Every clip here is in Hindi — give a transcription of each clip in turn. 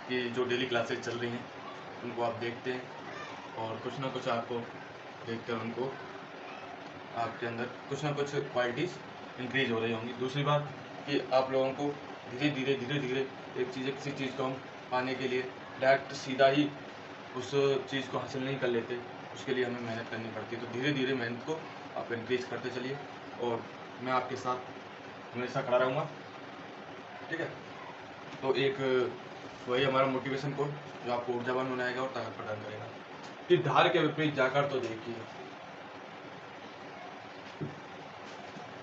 कि जो डेली क्लासेस चल रही हैं उनको आप देखते हैं और कुछ ना कुछ आपको देखकर उनको आपके अंदर कुछ ना कुछ क्वालिटीज़ इंक्रीज हो रही होंगी। दूसरी बात कि आप लोगों को धीरे धीरे एक चीज़ किसी चीज़ को हम पाने के लिए डायरेक्ट सीधा ही उस चीज़ को हासिल नहीं कर लेते, उसके लिए हमें मेहनत करनी पड़ती है। तो धीरे धीरे मेहनत को आप इंक्रीज करते चलिए और मैं आपके साथ हमेशा खड़ा रहूँगा, ठीक है। तो एक वही हमारा मोटिवेशन कोड जो आपको ऊर्जावान बनाएगा और ताकत प्रदान करेगा कि धार के विपरीत जाकर तो देखिए,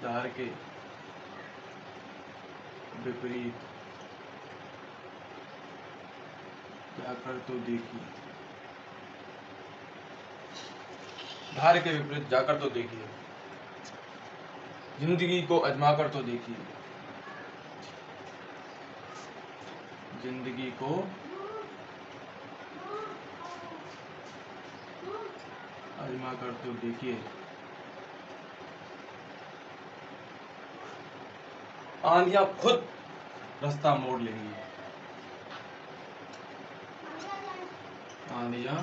धार के विपरीत जाकर तो देखिए, धार के विपरीत जाकर तो देखिए, जिंदगी को आजमा कर तो देखिए, जिंदगी को आजमा कर तो देखिए, आंधियां खुद रास्ता मोड़ लेंगी, आंधियां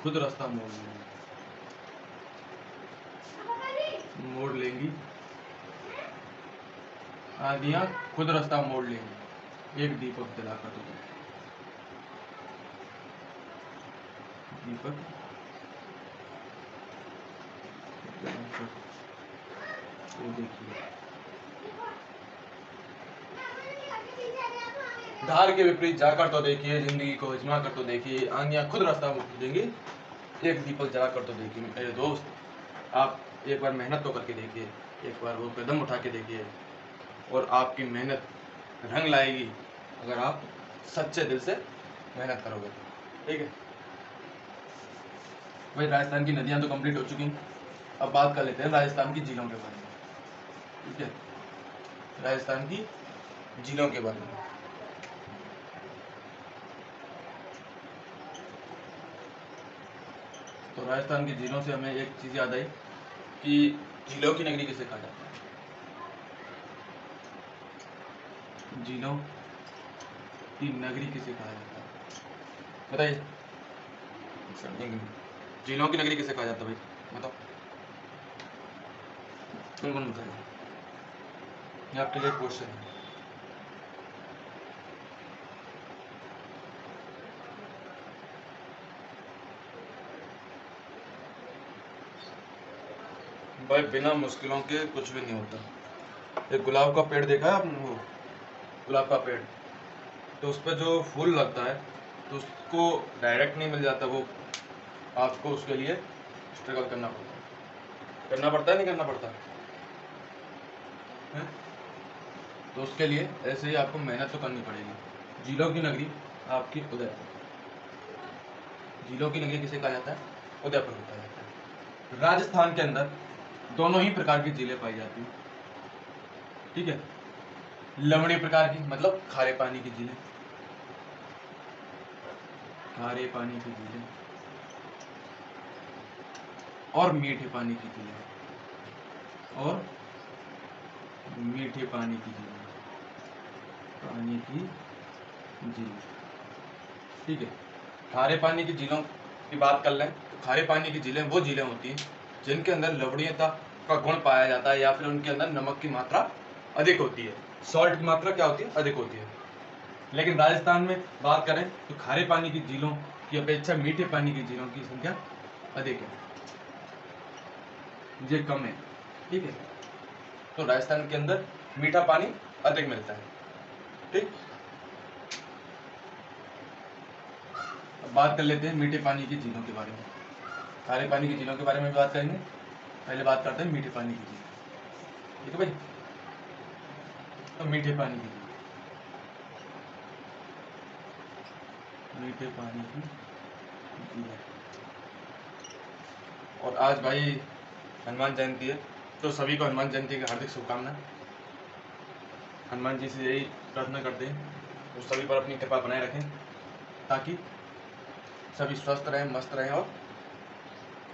खुद रास्ता मोड़ लेंगी, आंधियां खुद रास्ता मोड़ लेंगी, एक दीपक जलाकर तो दीपक जलाकर तो देखिए, धार के विपरीत जाकर तो देखिए, जिंदगी को आजमा कर तो देखिए, आंधियां खुद रास्ता मोड़ देंगी, एक दीपक जला कर तो देखिए। मेरे दोस्त, आप एक बार मेहनत तो करके देखिए, एक बार वो कदम उठा के देखिए और आपकी मेहनत रंग लाएगी अगर आप सच्चे दिल से मेहनत करोगे, ठीक है भाई। राजस्थान की नदियां तो कंप्लीट हो चुकी हैं, अब बात कर लेते हैं राजस्थान की झीलों के बारे में, ठीक है। राजस्थान की झीलों के बारे में तो राजस्थान की झीलों से हमें एक चीज याद आई कि झीलों की नगरी किसे कहा जाता है, झीलों की नगरी किसे कहा जाता है, बताइए। झीलों की नगरी किसे कहा जाता है भाई, बताओ कौन कौन बताएगा, ये आपके लिए क्वेश्चन है। भाई बिना मुश्किलों के कुछ भी नहीं होता। एक गुलाब का पेड़ देखा है आपने, वो गुलाब का पेड़, तो उस पर जो फूल लगता है तो उसको डायरेक्ट नहीं मिल जाता, वो आपको उसके लिए स्ट्रगल करना पड़ता है नहीं करना पड़ता है? तो उसके लिए ऐसे ही आपको मेहनत तो करनी पड़ेगी। झीलों की नगरी आपकी उदयपुर, झीलों की नगरी किसे कहा जाता है, उदयपुर को कहा जाता है। राजस्थान के अंदर दोनों ही प्रकार की झीलें पाई जाती हैं, ठीक है। लवणीय प्रकार की मतलब खारे पानी की झीलें, खारे पानी की झीलें, और मीठे पानी की झीलें, और मीठे पानी की झीलें, पानी की झील, ठीक है। खारे पानी की झीलों की बात कर लें तो खारे पानी की झीलें वो झीलें होती हैं जिनके अंदर लवणीयता का गुण पाया जाता है या फिर उनके अंदर नमक की मात्रा अधिक होती है, सॉल्ट की मात्रा क्या होती है, अधिक होती है। लेकिन राजस्थान में बात करें तो खारे पानी की झीलों की अपेक्षा मीठे पानी की झीलों की संख्या अधिक है, ये कम है, ठीक है। तो राजस्थान के अंदर मीठा पानी अधिक मिलता है, ठीक। अब बात कर लेते हैं मीठे पानी की झीलों के बारे में। खारे पानी की झीलों के बारे में भी बात करेंगे, पहले बात करते हैं मीठे पानी की झील, ठीक है भाई। तो मीठे पानी की झील, मीठे पानी की झील। और आज भाई हनुमान जयंती है, तो सभी को हनुमान जयंती की हार्दिक शुभकामनाएं। हनुमान जी से यही प्रार्थना करते हैं तो सभी पर अपनी कृपा बनाए रखें ताकि सभी स्वस्थ रहें, मस्त रहें और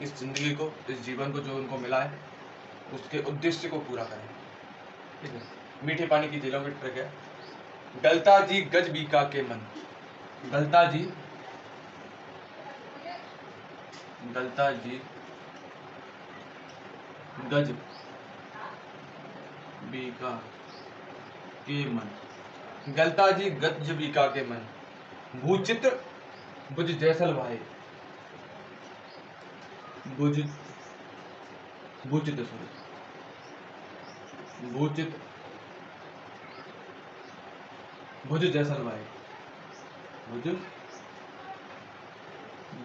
इस जिंदगी को, इस जीवन को जो उनको मिला है उसके उद्देश्य को पूरा करें, ठीक है। मीठे पानी की झीलों की ट्रिक है गलता जी गज बीका के मन, गलता जी गज बीका के मन, गलता जी गज बीका के मन, भूचित बुझ जैसल भाई, भूचित भुज जैसल भाई, भुज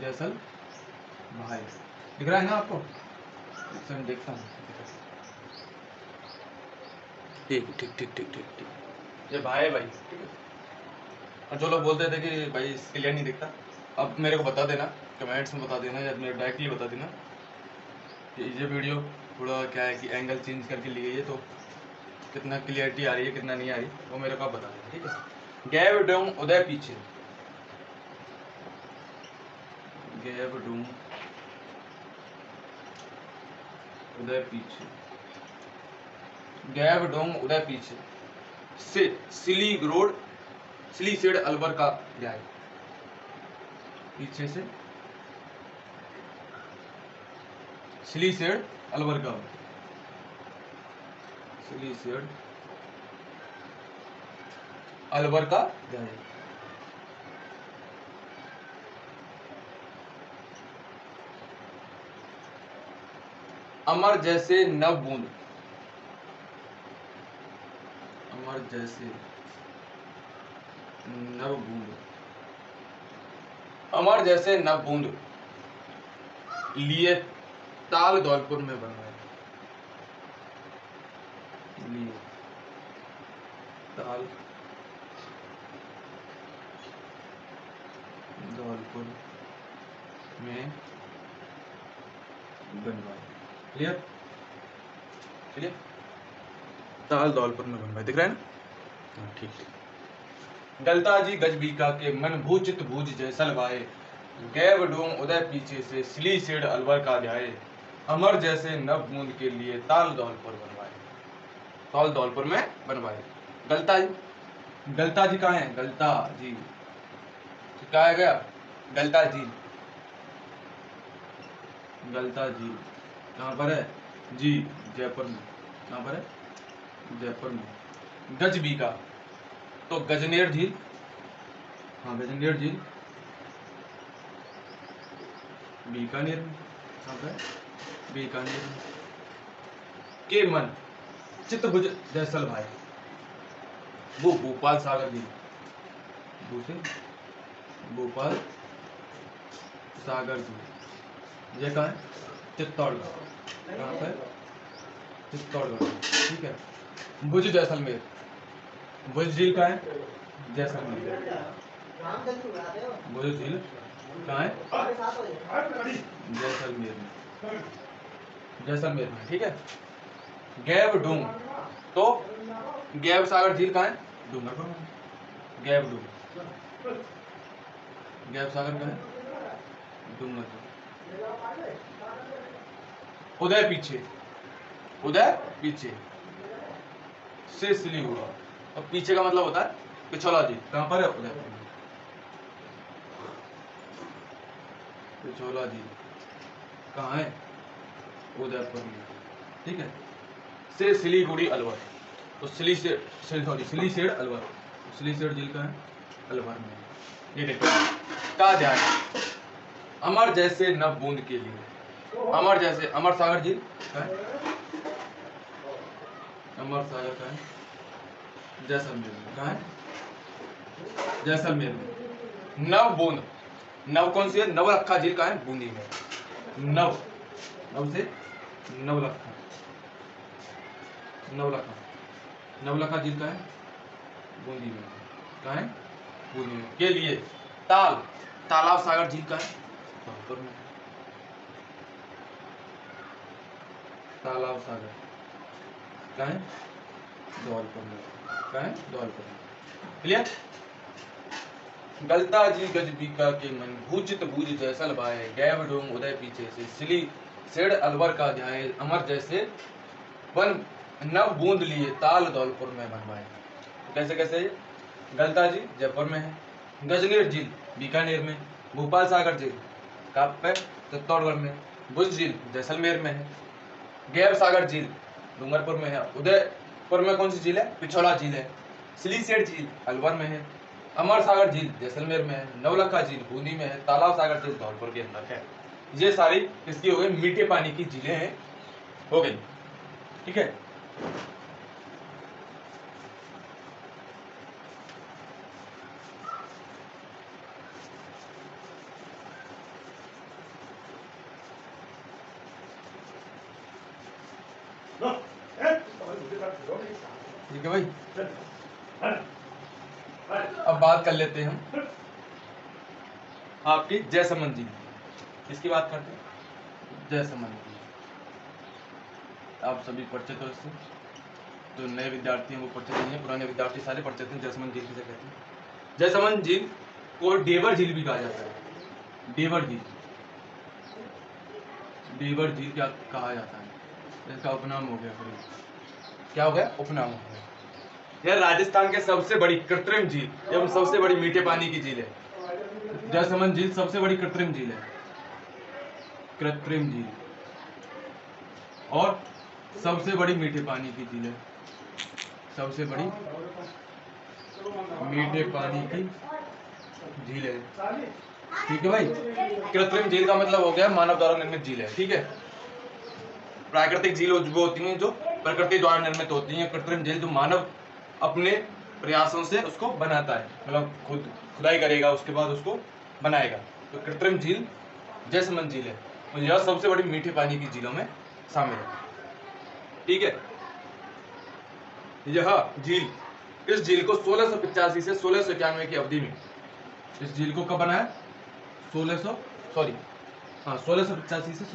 जैसल भाई, दिख रहा है ना आपको? मैं देखता हूँ। ठीक, ये भाई है भाई, ठीक है। और जो लोग बोलते थे कि भाई क्लियर नहीं दिखता, अब मेरे को बता देना, कमेंट्स में बता देना या मेरे डायरेक्टली बता देना कि ये वीडियो थोड़ा क्या है कि एंगल चेंज करके ली गई है, तो कितना क्लियरिटी आ रही है कितना नहीं आ रही, वो मेरे को आप बता देना, ठीक है। गैव डोंग उदय पीछे, गैव डोंग उदय पीछे, गैव डोंग उदय पीछे से सिली रोड सिली सेड अलवर का न्याय, पीछे से सिली सेड अलवर का, सिली सेड अलवर का न्याय, अमर जैसे नव बूंद, अमर जैसे नव बूंद, अमर जैसे नव बूंद लिए ताल धौलपुर में बनवाए, लिए ताल धौलपुर में बनवाए, क्लियर, ताल धौलपुर में बनवाए, दिख रहा है ना? ठीक। गलता जी गज बीका के मन भूचित भूज जैसल भाए, गैव डोम उदय पीछे से सिली सेड अलवर का जाए, अमर जैसे नव बूंद के लिए ताल धौलपुर बनवाए, ताल धौलपुर में बनवाए। गलता जी कहाँ है? गलता जी क्या है गया? गलता जी कहाँ पर है? जी जयपुर में, कहाँ पर है? जयपुर में। गज बीका तो गजनेर झील, हाँ गजनेर झील बीकानेर में, कहाँ पर? बीकानेर में। के मन चित्रभुज जैसल भाई, वो भोपाल सागर झील, दूसरे भोपाल सागर झील, ये कहाँ है? चित्तौड़गढ़, कहाँ पर? चित्तौड़गढ़, ठीक है। भुज जैसलमेर, भुज झील कहाँ है? जैसलमेर, भुज झील कहाँ है? जैसलमेर में, जैसलमेर में, ठीक है। गैव डूंग तो गैव सागर झील कहाँ है? डूंगरपुर में। गैव डूंग, गैव सागर कहाँ है? डूंगरपुर। उदय पीछे, उदय पीछे से सिलीगुड़ी, और पीछे का मतलब होता है पिछोला झील, कहाँ पर है? उदयपुर में। पिछोला झील कहाँ है? उदयपुर में, ठीक है। से सिलीगुड़ी अलवर, तो सिली सेड अलवर, सिली सेड झील कहाँ है? अलवर में। ये देखो का ध्यान, अमर जैसे नव बूंद के लिए, अमर जैसे, अमर सागर झील कहाँ है? अमर सागर कहाँ है? जैसलमेर में, कहाँ है? जैसलमेर में। नव बूंद, नव कौन सी है? नवलखा झील कहाँ है? बूंदी में। नव से नवलखा, नवलखा झील कहाँ है? बूंदी में, कहाँ है? बूंदी में। के लिए तालाब सागर झील कहाँ है? धौलपुर में। तालाब सागर कहाँ है? धौलपुर में, कहाँ है? धौलपुर में, क्लियर। गलता जी गज बीका के मन भूचित भूज जैसल भाए, गैव डोंग उदय पीछे से सिली सेड अलवर का ध्याय, अमर जैसे वन नव बूंद लिए ताल धौलपुर में बनवाए। कैसे कैसे? गलता झील जयपुर में है, गजनीर झील बीकानेर में, भोपाल सागर झील कहाँ पे, चित्तौड़गढ़ में, बुझ झील जैसलमेर में है, गैर सागर झील डूंगरपुर में है, उदयपुर में कौन सी झील है, पिछोला झील है, सिलीसेठ झील अलवर में है, अमर सागर झील जैसलमेर में है, नवलखा झील बूंदी में है, तालाब सागर झील धौलपुर के अंदर है। ये सारी किसकी हो गई, मीठे पानी की झीलें हैं, हो गई। ठीक है, ठीक है भाई। अब बात कर लेते हैं हम आपकी जयसमंद झील, इसकी बात करते हैं। जयसमंद झील आप सभी परिचित हो इससे, जो नए विद्यार्थी हैं वो परिचित नहीं है, पुराने विद्यार्थी सारे परिचित हैं। जयसमंद झील किसे कहते हैं? जयसमंद झील को डेवर झील भी कहा जाता है, डेवर झील, डेवर झील क्या कहा जाता है, इसका उपनाम हो गया, क्या हो गया, उपनाम हो गया। यह राजस्थान के सबसे बड़ी कृत्रिम झील एवं सबसे बड़ी मीठे पानी की झील है। जयसमंद झील सबसे बड़ी कृत्रिम झील है, कृत्रिम झील, और सबसे बड़ी मीठे पानी की झील है, सबसे बड़ी मीठे पानी की झील है। ठीक है भाई, कृत्रिम झील का मतलब हो गया मानव द्वारा निर्मित झील है। ठीक है, प्राकृतिक झील वो होती हैं जो प्रकृति द्वारा निर्मित होती हैं, कृत्रिम झील जो मानव अपने प्रयासों से उसको बनाता है, मतलब खुदाई करेगा उसके बाद उसको बनाएगा। तो कृत्रिम झील जयसमंद झील है, और यह सबसे बड़ी मीठे पानी की झीलों में शामिल है। ठीक है, यह झील, इस झील को 1685 से 1691 की अवधि में, इस झील को कब बनाया, 1685 से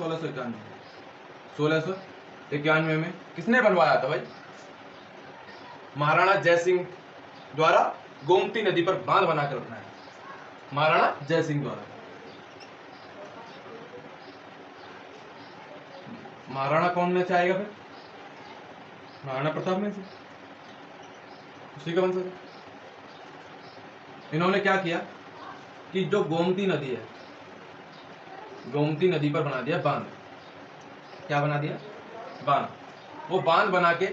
1691 में किसने बनवाया था भाई, महाराणा जयसिंह द्वारा गोमती नदी पर बांध बनाकर बनाया, महाराणा जयसिंह द्वारा। महाराणा कौन में से आएगा फिर, महाराणा प्रताप में से, उसी का वंशज। इन्होंने क्या किया कि जो गोमती नदी है, गोमती नदी पर बना दिया बांध, क्या बना दिया, बांध। वो बांध बना के,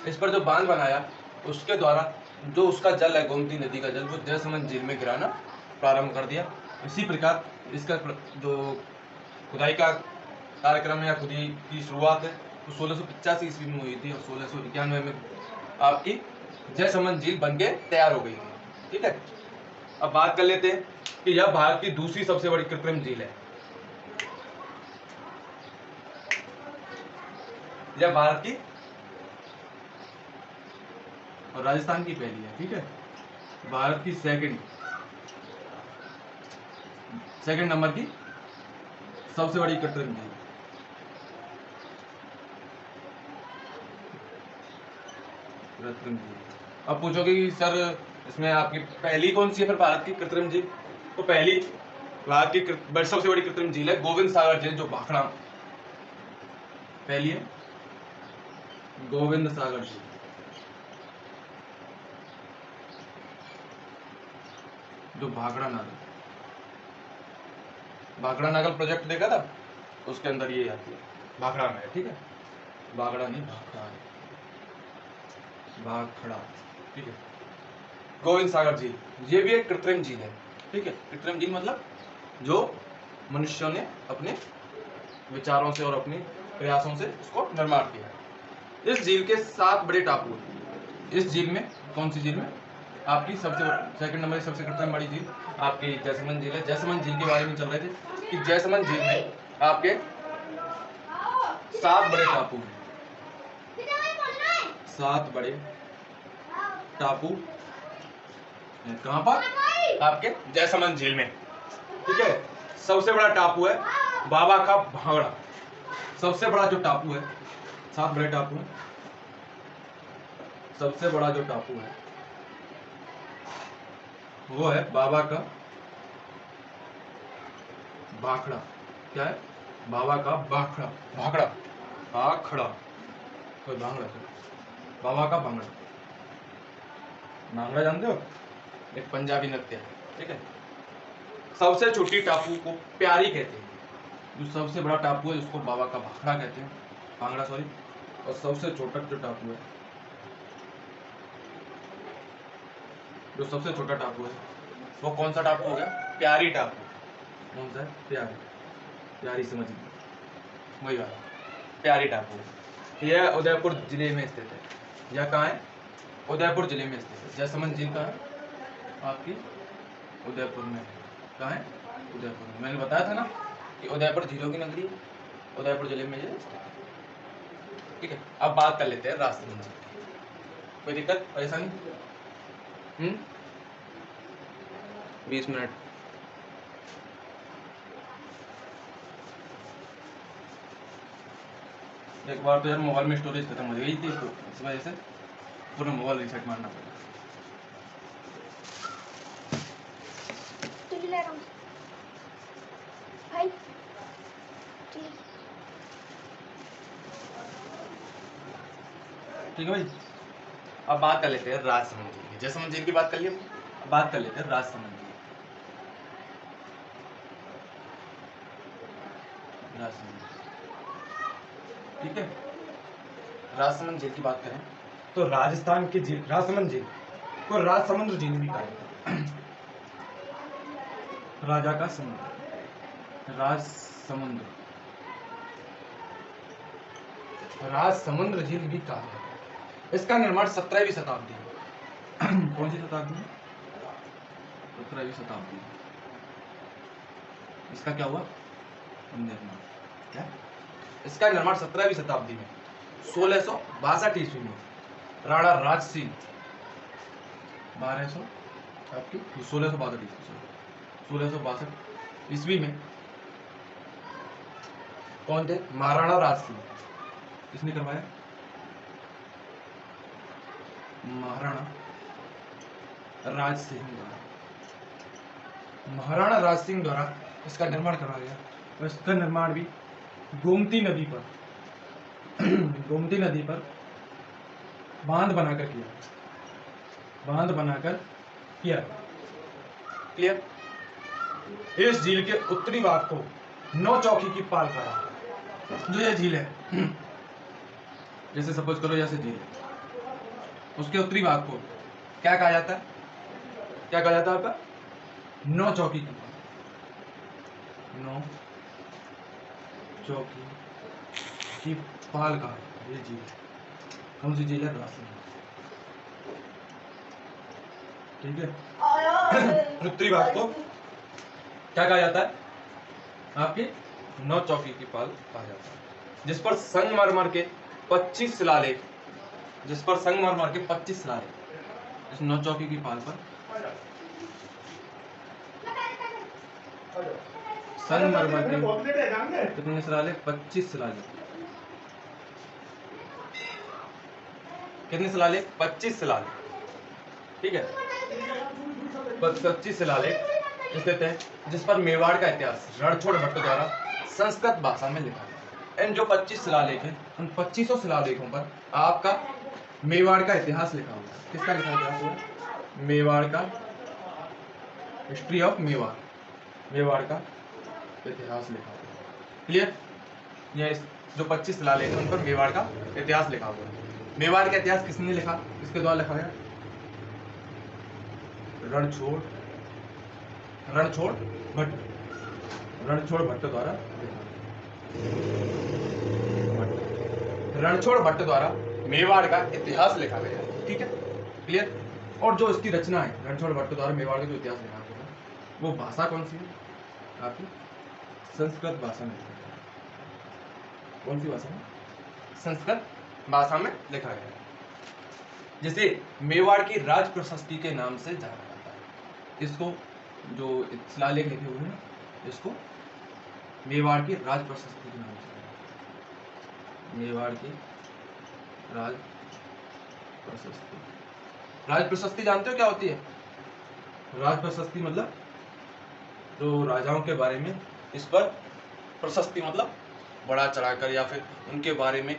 इस पर जो बांध बनाया उसके द्वारा जो उसका जल है, गोमती नदी का जल, वो जयसमंद झील में गिराना प्रारंभ कर दिया। इसी प्रकार इसका जो खुदाई का कार्यक्रम है या खुदाई की शुरुआत है वो 1685 ईस्वी में हुई थी, और 1691 में आपकी जयसमंद झील बन के तैयार हो गई थी। ठीक है, अब बात कर लेते हैं कि यह भारत की दूसरी सबसे बड़ी कृत्रिम झील है। यह भारत की और राजस्थान की पहली है। ठीक है, भारत की सेकंड नंबर की सबसे बड़ी कृत्रिम झील। अब पूछोगे कि सर इसमें आपकी पहली कौन सी है फिर भारत की कृत्रिम झील, तो पहली भारत की सबसे बड़ी कृत्रिम झील है गोविंद सागर झील, जो भाखड़ा पहली है, गोविंद सागर झील, जो भाखड़ा नागल प्रोजेक्ट देखा था उसके अंदर ये आती है, भाखड़ा में है। ठीक है, भाखड़ा नहीं, भाखड़ा है, भाखड़ा। ठीक है, गोविंद सागर झील ये भी एक कृत्रिम झील है। ठीक है, कृत्रिम झील मतलब जो मनुष्यों ने अपने विचारों से और अपने प्रयासों से उसको निर्माण किया। इस झील के 7 बड़े टापू हैं। इस झील में, कौन सी झील में, आपकी सेकंड नंबर सबसे कृत्रिम बड़ी झील आपकी जयसमंद झील है। जयसमंद झील के बारे में चल रहे थे कि जयसमंद झील में आपके 7 बड़े टापू हैं, 7 बड़े टापू कहां पर, आपके जयसमंद झील में। ठीक है, सबसे बड़ा टापू है बाबा का भांगड़ा, सबसे बड़ा जो टापू है, 7 बड़े टापू हैं, सबसे बड़ा जो टापू है वो है बाबा का भाखड़ा। क्या है, बाबा का भाखड़ा, भाखड़ा, भाखड़ा, कोई भांगड़ा, बाबा का भांगड़ा। भांगड़ा जानते हो? एक पंजाबी नृत्य है, ठीक है। सबसे छोटी टापू को प्यारी कहते हैं। जो सबसे बड़ा टापू है उसको बाबा का भांगड़ा कहते हैं, भांगड़ा सॉरी। और सबसे छोटा जो टापू है, जो सबसे छोटा टापू है वो कौन सा टापू हो गया? प्यारी टापू। कौन सा है? प्यारी। प्यारी समझ लीजिए, वही वाला प्यारी टापू। यह उदयपुर जिले में स्थित है। यह कहाँ है? उदयपुर जिले में स्थित है। जयसमंद झील कहाँ है? आपकी उदयपुर में। कहाँ है? उदयपुर में। मैंने बताया था ना कि उदयपुर झीलों की नगरी है, उदयपुर जिले में ये स्थित है, ठीक है। अब बात कर लेते हैं राजसमंद झील की। कोई दिक्कत परेशानी? 20 मिनट। एक बार तो यार मोबाइल में स्टोरेज खत्म हो गई थी, तो इस वजह से पूरा मोबाइल रीसेट मारना पड़ा। भाई ठीक है भाई। अब बात कर लेते हैं राजसमंद झील की। जयसमंद झील की बात कर ली हमने, अब बात कर लेते हैं राजसमंद झील। राजसमंद, ठीक है। राजसमंद झील की बात करें तो राजस्थान की झील राजसमंद झील को राजसमुंद्र झील भी कहा जाता है। राजा का समुद्र, राजसमुंद्र, राजसमुंद्र झील भी कहा जाता है। इसका निर्माण 17वीं शताब्दी में कौन सी शताब्दी में? 17वीं शताब्दी में इसका क्या हुआ? निर्माण। क्या? इसका निर्माण 17वीं शताब्दी में 1662 ईस्वी में राणा राज सिंह 1200 आपकी 1662 ईस्वी में कौन थे? महाराणा राज सिंह। किसने करवाया? महाराणा राज सिंह द्वारा। महाराणा राज सिंह द्वारा इसका निर्माण करवाया गया। और इसका निर्माण भी गोमती नदी पर गोमती नदी पर बांध बनाकर किया, बांध बनाकर किया। क्लियर? इस झील के उत्तरी भाग को 9 चौकी की पाल कहा। जो ये झील है, जैसे सपोज करो जैसे झील, उसके उत्तरी भाग को क्या कहा जाता है? क्या कहा जाता है आपका? 9 चौकी की पाल। 9 चौकी की पाल कहा ये झील। कौन सी झील है? राजसमंद, ठीक है। उत्तरी भाग को क्या कहा जाता है? आपके 9 चौकी की पाल कहा जाता है, जिस पर संगमरमर के 25 शिलालेख, जिस पर संगमरमर के 25 शिलालेख, इस 9 चौकी की पाल पर संगमरमर के कितने शिलालेख? 25 शिलालेख। कितने शिलालेख? 25 शिलालेख, ठीक है। 25 शिलालेख स्थित है, जिस पर मेवाड़ का इतिहास रणछोड़ भट्ट द्वारा संस्कृत भाषा में लिखा है। इन जो 25 शिलालेख हैं, उन 25 शिलालेखों पर आपका मेवाड़ का इतिहास लिखा हुआ है। किसका लिखा इतिहास हुआ? मेवाड़ का, हिस्ट्री ऑफ मेवाड़, मेवाड़ का इतिहास लिखा हुआ है। क्लियर? ये जो 25 शिलालेख हैं उन पर मेवाड़ का इतिहास लिखा हुआ है। मेवाड़ का इतिहास किसने लिखा? किसके द्वारा लिखा गया? रणछोड़ भट्ट, रणछोड़ भट्ट द्वारा, रणछोड़ भट्ट द्वारा मेवाड़ का इतिहास लिखा गया है, ठीक है। क्लियर? और जो इसकी रचना है रणछोड़ भट्ट द्वारा मेवाड़ का जो इतिहास लिखा गया है, वो भाषा कौन सी है? आपकी संस्कृत भाषा में। कौन सी भाषा में? संस्कृत भाषा में लिखा गया है, जिसे मेवाड़ की राज प्रशस्ति के नाम से जाना जाता है। इसको जो शिलालेख लिखे हुए हैं, इसको मेवाड़ की राज प्रशस्ति के नाम से, मेवाड़ की राज प्रशस्ति। राज प्रशस्ति जानते हो क्या होती है? राज प्रशस्ति मतलब जो राजाओं के बारे में, इस पर प्रशस्ति मतलब बढ़ा चढ़ाकर या फिर उनके बारे में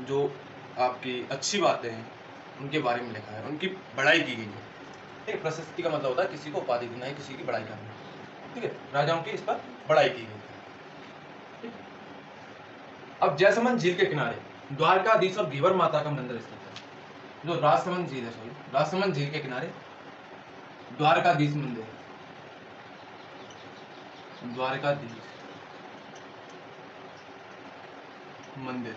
जो आपकी अच्छी बातें हैं उनके बारे में लिखा है, उनकी बढ़ाई की गई है, ठीक है। प्रशस्ति का मतलब होता है किसी को उपाधि देना है, किसी की बड़ाई करना, ठीक है। राजाओं की इस पर बड़ाई की गई, ठीक है। अब जयसमंद झील के किनारे द्वारकाधीश और घेवर माता का मंदिर स्थित है। जो राजसमंद झील है, सॉरी, राजसमंद झील के किनारे द्वारकाधीश मंदिर, द्वारकाधीश मंदिर,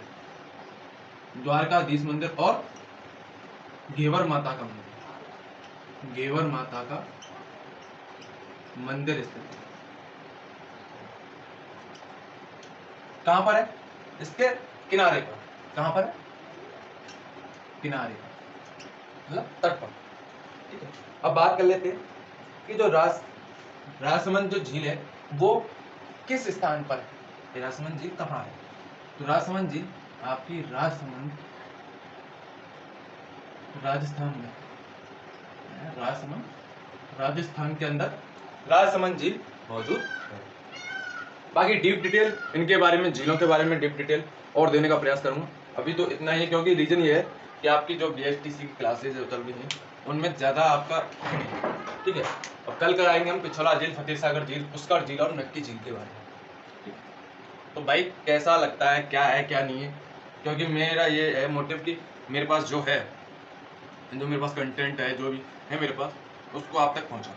द्वारकाधीश मंदिर और घेवर माता का मंदिर, घेवर माता का मंदिर स्थित है। कहां पर है? इसके किनारे पर। कहां पर है? किनारे पर, मतलब तट पर, ठीक है। अब बात कर लेते हैं कि जो राजसमंद जो झील है वो किस स्थान पर है। राजसमंद झील कहाँ है? तो राजसमंद झील आपकी राजसमंद, राजस्थान में, राजसमंद राजस्थान के अंदर राजसमंद झील मौजूद है। बाकी डीप डिटेल इनके बारे में, झीलों के बारे में डीप डिटेल और देने का प्रयास करूंगा। अभी तो इतना ही, क्योंकि रीजन ये है कि आपकी जो BSTC की क्लासेज चल रही हैं उनमें ज़्यादा आपका, ठीक है। अब कल कराएंगे हम पिछौला झील, फतेह सागर झील, पुष्कर झील और नक्की झील के बारे में, ठीक है। तो भाई कैसा लगता है, क्या है क्या नहीं है, क्योंकि मेरा ये है मोटिव कि मेरे पास जो है, जो मेरे पास कंटेंट है, जो भी है मेरे पास, उसको आप तक पहुँचाना,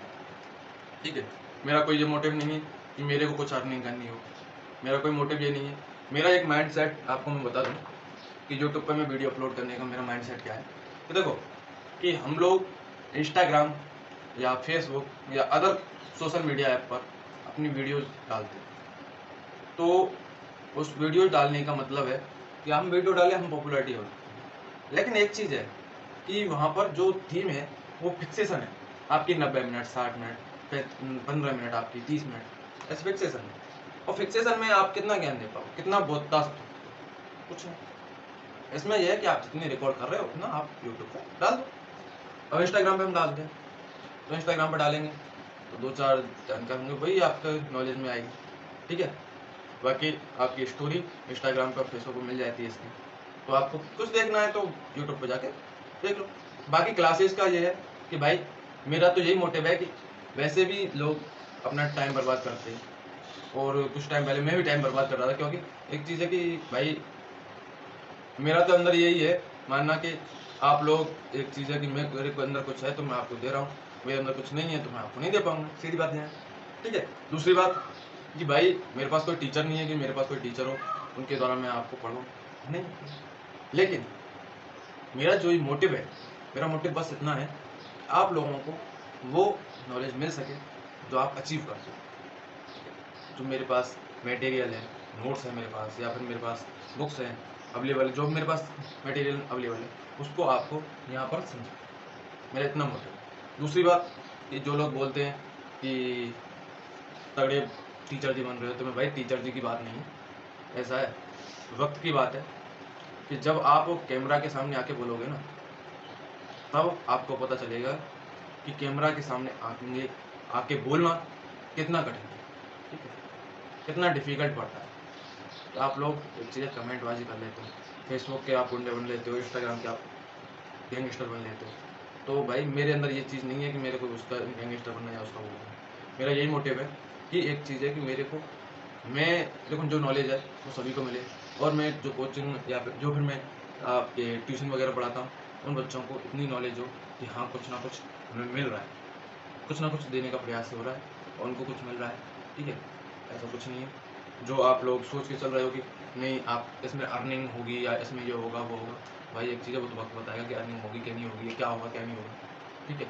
ठीक है। मेरा कोई ये मोटिव नहीं है कि मेरे को कुछ अर्निंग करनी हो, मेरा कोई मोटिव ये नहीं है। मेरा एक माइंड सेट आपको मैं बता दूं कि यूट्यूब पर मैं वीडियो अपलोड करने का मेरा माइंड सेट क्या है। तो देखो कि हम लोग इंस्टाग्राम या फेसबुक या अदर सोशल मीडिया ऐप पर अपनी वीडियोज़ डालते हैं, तो उस वीडियो डालने का मतलब है कि हम वीडियो डालें, हम पॉपुलैरिटी हो। लेकिन एक चीज़ है कि वहाँ पर जो थीम है वो फिक्सेशन है, आपकी 90 मिनट, 60 मिनट, 15 मिनट, आपकी 30 मिनट, ऐसे फिक्सेशन है। और फिक्सेशन में आप कितना ज्ञान दे पाओ, कितना बोधता, कुछ नहीं। इसमें यह है कि आप जितनी रिकॉर्ड कर रहे हो उतना आप यूट्यूब पर डाल दो। अब इंस्टाग्राम पे हम डालते हैं, तो इंस्टाग्राम पर डालेंगे तो 2-4 जानकार होंगे, वही आपके नॉलेज में आएगी, ठीक है। बाकी आपकी स्टोरी इंस्टाग्राम पर, फेसबुक पर मिल जाती है इसकी, तो आपको कुछ देखना है तो यूट्यूब पर जाके देख लो। बाकी क्लासेस का ये है कि भाई मेरा तो यही मोटिव है कि वैसे भी लोग अपना टाइम बर्बाद करते हैं, और कुछ टाइम पहले मैं भी टाइम बर्बाद कर रहा था, क्योंकि एक चीज़ है कि भाई मेरा तो अंदर यही है मानना कि आप लोग, एक चीज़ है कि मेरे को अंदर कुछ है तो मैं आपको दे रहा हूँ, मेरे अंदर कुछ नहीं है तो मैं आपको नहीं दे पाऊंगा, सीधी बात है, ठीक है। दूसरी बात कि भाई मेरे पास कोई टीचर नहीं है कि मेरे पास कोई टीचर हो उनके द्वारा मैं आपको पढ़ूँ, नहीं। लेकिन मेरा जो मोटिव है, मेरा मोटिव बस इतना है, आप लोगों को वो नॉलेज मिल सके जो आप अचीव कर सकें। जो मेरे पास मटेरियल है, नोट्स है मेरे पास, या फिर मेरे पास बुक्स हैं अवेलेबल, जो मेरे पास मटेरियल अवेलेबल है उसको आपको यहाँ पर समझा, मेरा इतना मोटिव है। दूसरी बात कि जो लोग बोलते हैं कि तगड़े टीचर जी बन रहे हो, तो मैं भाई टीचर जी की बात नहीं है, ऐसा है वक्त की बात है कि जब आप कैमरा के सामने आके बोलोगे ना, तब आपको पता चलेगा कि कैमरा के सामने आके बोलना कितना कठिन है, ठीक है, कितना डिफिकल्ट पड़ता है। तो आप लोग एक चीज़ कमेंटबाजी कर लेते हो, फेसबुक के आप गुंडे बन लेते हो, इंस्टाग्राम के आप गैंगस्टर बन लेते हो, तो भाई मेरे अंदर ये चीज़ नहीं है कि मेरे को उसका गैंगस्टर बनना या उसका वो बनना। मेरा यही मोटिव है कि एक चीज़ है कि मेरे को, मैं देखो जो नॉलेज है वो सभी को मिले, और मैं जो कोचिंग या फिर जो फिर मैं आपके ट्यूशन वगैरह पढ़ाता हूँ उन बच्चों को इतनी नॉलेज हो कि हाँ कुछ ना कुछ हमें मिल रहा है, कुछ ना कुछ देने का प्रयास हो रहा है और उनको कुछ मिल रहा है, ठीक है। ऐसा कुछ नहीं है जो आप लोग सोच के चल रहे हो कि नहीं आप इसमें अर्निंग होगी या इसमें ये होगा वो होगा। भाई एक चीज़ है, वो तो वक्त बताएगा कि अर्निंग होगी क्या नहीं होगी, क्या होगा क्या नहीं होगा, ठीक है।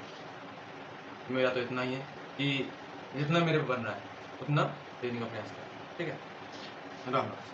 मेरा तो इतना ही है कि जितना मेरे को करना है उतना देने का प्रयास करें, ठीक है। राम राम।